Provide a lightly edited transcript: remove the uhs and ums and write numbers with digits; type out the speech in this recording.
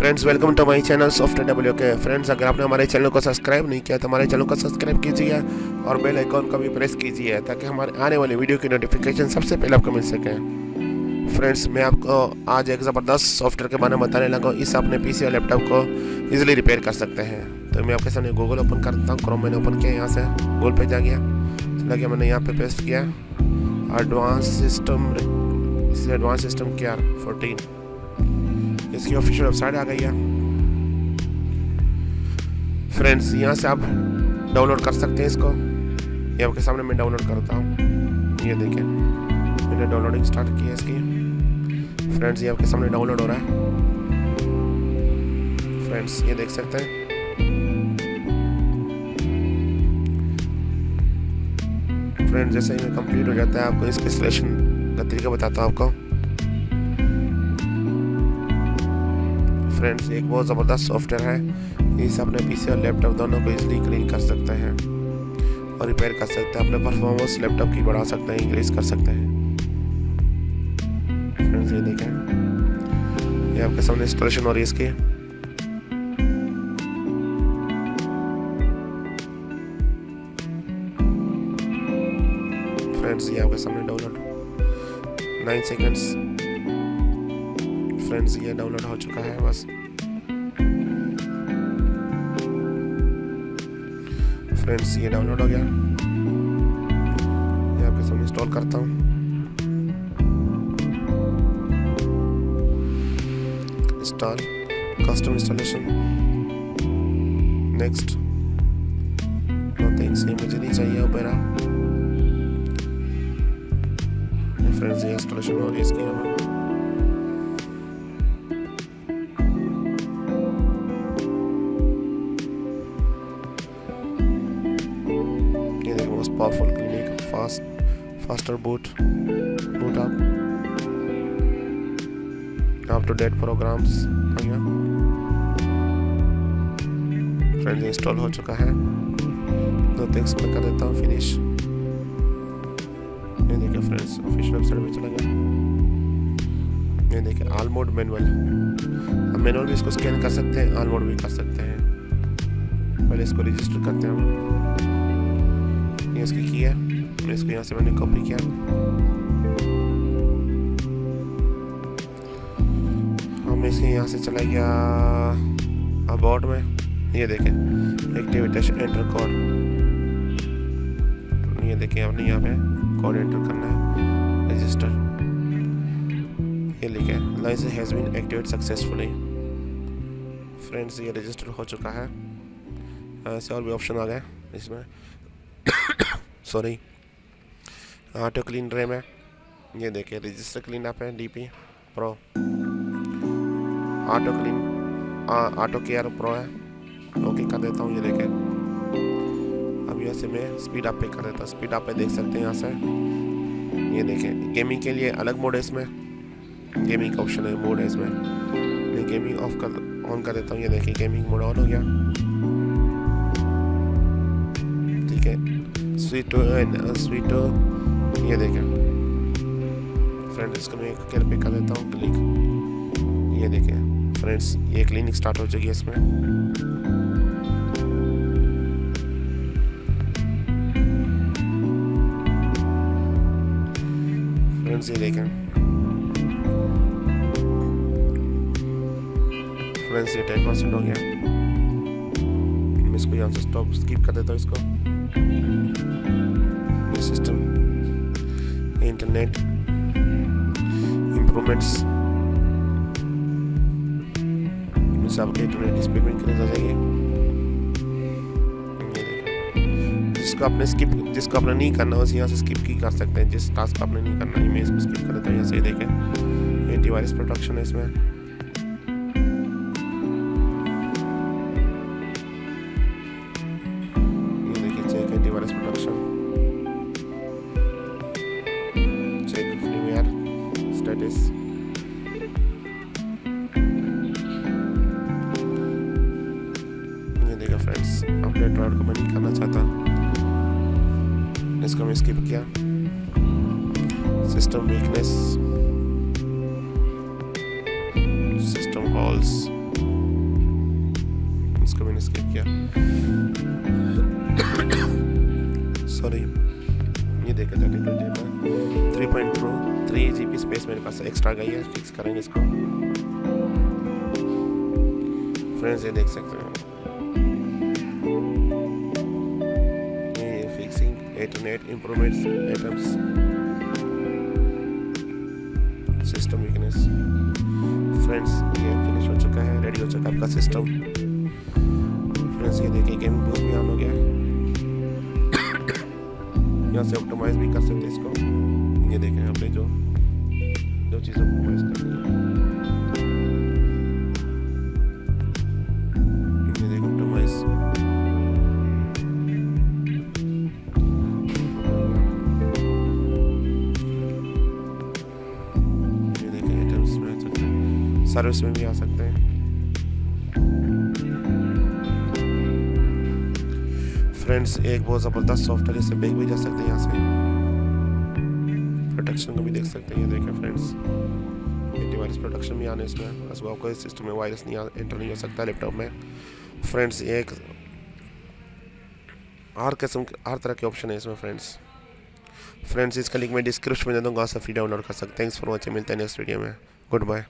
Friends, welcome to my channel software W K. Friends, अगर आपने हमारे चैनल को सब्सक्राइब नहीं किया तो हमारे चैनल को सब्सक्राइब कीजिए और बेल आइकॉन को भी प्रेस कीजिए ताकि हमारे आने वाली वीडियो की नोटिफिकेशन सबसे पहले आपको मिल सके। फ्रेंड्स, मैं आपको आज एक ज़बरदस्त सॉफ्टवेयर के बारे में बताने लगा हूँ। इससे अपने पीसी और लैपटॉप को इजीली रिपेयर कर सकते हैं। तो मैं आपके सामने गूगल ओपन करता हूँ। क्रोम मैंने ओपन किया, यहाँ से गूगल पे जा गया, चला गया, मैंने यहाँ पे पेस्ट किया एडवांस सिस्टम केयर 14। इसकी ऑफिशियल वेबसाइट आ गई है। फ्रेंड्स, यहाँ से आप डाउनलोड कर सकते हैं इसको। ये आपके सामने मैं डाउनलोड करता हूँ। ये देखिए, मैंने डाउनलोडिंग स्टार्ट की है इसकी। फ्रेंड्स, ये आपके सामने डाउनलोड हो रहा है। फ्रेंड्स, ये देख सकते हैं। फ्रेंड्स, जैसे ही कंप्लीट हो जाता है आपको इसके इंस्टॉलेशन का तरीका बताता हूँ आपको। फ्रेंड्स, एक बहुत ज़बरदस्त सॉफ्टवेयर है। इससे अपने पीसी और लैपटॉप दोनों को इजीली क्लीन कर सकते हैं और रिपेयर कर सकते हैं। अपने परफॉर्मेंस लैपटॉप की बढ़ा सकते हैं, इंक्रीज कर सकते हैं। फ्रेंड्स, ये देखें, ये आपके सामने इंस्टॉलेशन हो रही है इसकी। फ्रेंड्स, ये आपके सामने डाउनलोड 9 सेकेंड्स। फ्रेंड्स, ये डाउनलोड हो चुका है बस। फ्रेंड्स, ये डाउनलोड हो गया। ये आपके सामने इंस्टॉल करता हूँ। Install custom installation next. Nothing, ये मुझे नहीं चाहिए मेरा। फ्रेंड्स, ये इंस्टॉलेशन हो रही है इसकी हमें। Powerful clinic, faster boot up to date programs। Friends, install हो चुका है। दो टेक्स्ट में कर देता हूँ फिनिश। ये देखिए फ्रेंड्स, ऑफिशियल वेबसाइट पे चला गया। ये देखिए ऑल मोड मैनुअल। हम मैनुअल भी इसको स्कैन कर सकते हैं, ऑल मोड भी कर सकते हैं। पहले इसको रजिस्टर करते हैं हम। ये इसकी की है, मैं इसको यहाँ से मैंने कॉपी किया। हम इसके यहाँ से चला गया अबाउट में। ये देखें, एक्टिविटी एंटर कोड। ये देखें, हमने यहाँ पे कोड एंटर करना है, रजिस्टर। ये लिखे licence has been activate successfully. Friends, ये रजिस्टर हो चुका है। ऐसे और भी ऑप्शन आ गए इसमें। सॉरी, ऑटो क्लीन रैम है। ये देखिए, रजिस्टर क्लीन अप है, DP pro. Auto clean auto care pro है। ओके कर देता हूँ। ये देखें, अब यहाँ से मैं स्पीड अप पे कर देता हूँ। स्पीड अप पे देख सकते हैं यहाँ से। ये देखें, गेमिंग के लिए अलग मोड है इसमें। गेमिंग का ऑप्शन है, मोड है इसमें। मैं गेमिंग ऑन कर देता हूँ। ये देखिए, गेमिंग मोड ऑन हो गया। ठीक है, स्वीटो। ये देखें फ्रेंड्स, इसको मैं केयर पे कर देता हूँ क्लिक। ये देखें फ्रेंड्स, ये क्लिनिक स्टार्ट हो चुकी है इसमें। फ्रेंड्स, ये देखें फ्रेंड्स, ये 10% हो गया। मैं इसको यहाँ से स्किप कर देता हूँ इसको। सिस्टम इंटरनेट इम्प्रूवमेंट्स आपके इंटरनेट स्पीड में इंक्रीज हो जाएगी। जिसको आपने नहीं करना उसे यहाँ से स्किप की कर सकते हैं। जिस टास्क आपने नहीं करना है, मैं इसको स्किप कर देता हूँ। यहाँ से देखें, एंटीवायरस प्रोटेक्शन है इसमें। ये देखिए, चेक एंटीवायरस प्रोटेक्शन, स्टेटस। ये देखिए फ्रेंड्स, अपडेट राउट को मैं नहीं करना चाहता, इसको मैं स्किप किया। सिस्टम वीकनेस, सिस्टम हॉल्स, किया। सॉरी, ये देखे जाते 3.3 GB स्पेस मेरे पास एक्स्ट्रा गई है। फिक्स करेंगे इसको फ्रेंड्स, ये देख सकते हैं। ये fixing 8 improvements items, system weakness. Friends, ये फिनिश हो चुका है, रेडी हो चुका है आपका सिस्टम। फ्रेंड्स, ये देखिए गेमिंग बूस्ट भी ऑन हो गया है। यहाँ से ऑप्टिमाइज भी कर सकते हैं इसको। ये देखें आपने जो चीज़ ऑप्टिमाइज करनी है, ये देखें ऑप्टिमाइज। ये देखें आइटम्स में, सर्विस में भी आ सकते हैं। फ्रेंड्स, एक बहुत ज़बरदस्त सॉफ्टवेयर, इससे बैग भी जा सकते हैं। यहाँ से प्रोटेक्शन को भी देख सकते हैं। ये देखें फ्रेंड्स, एंटीवायरस प्रोटेक्शन भी आने इसमें, बस आपको इस सिस्टम में वायरस नहीं एंटर नहीं हो सकता लैपटॉप में। फ्रेंड्स, एक हर तरह के ऑप्शन है इसमें फ्रेंड्स। इसका लिंक मैं डिस्क्रिप्शन में दे दूँगा, आप फ्री डाउनलोड कर सकते हैं। थैंक्स फॉर वॉचिंग, मिलते हैं नेक्स्ट वीडियो में। Good bye.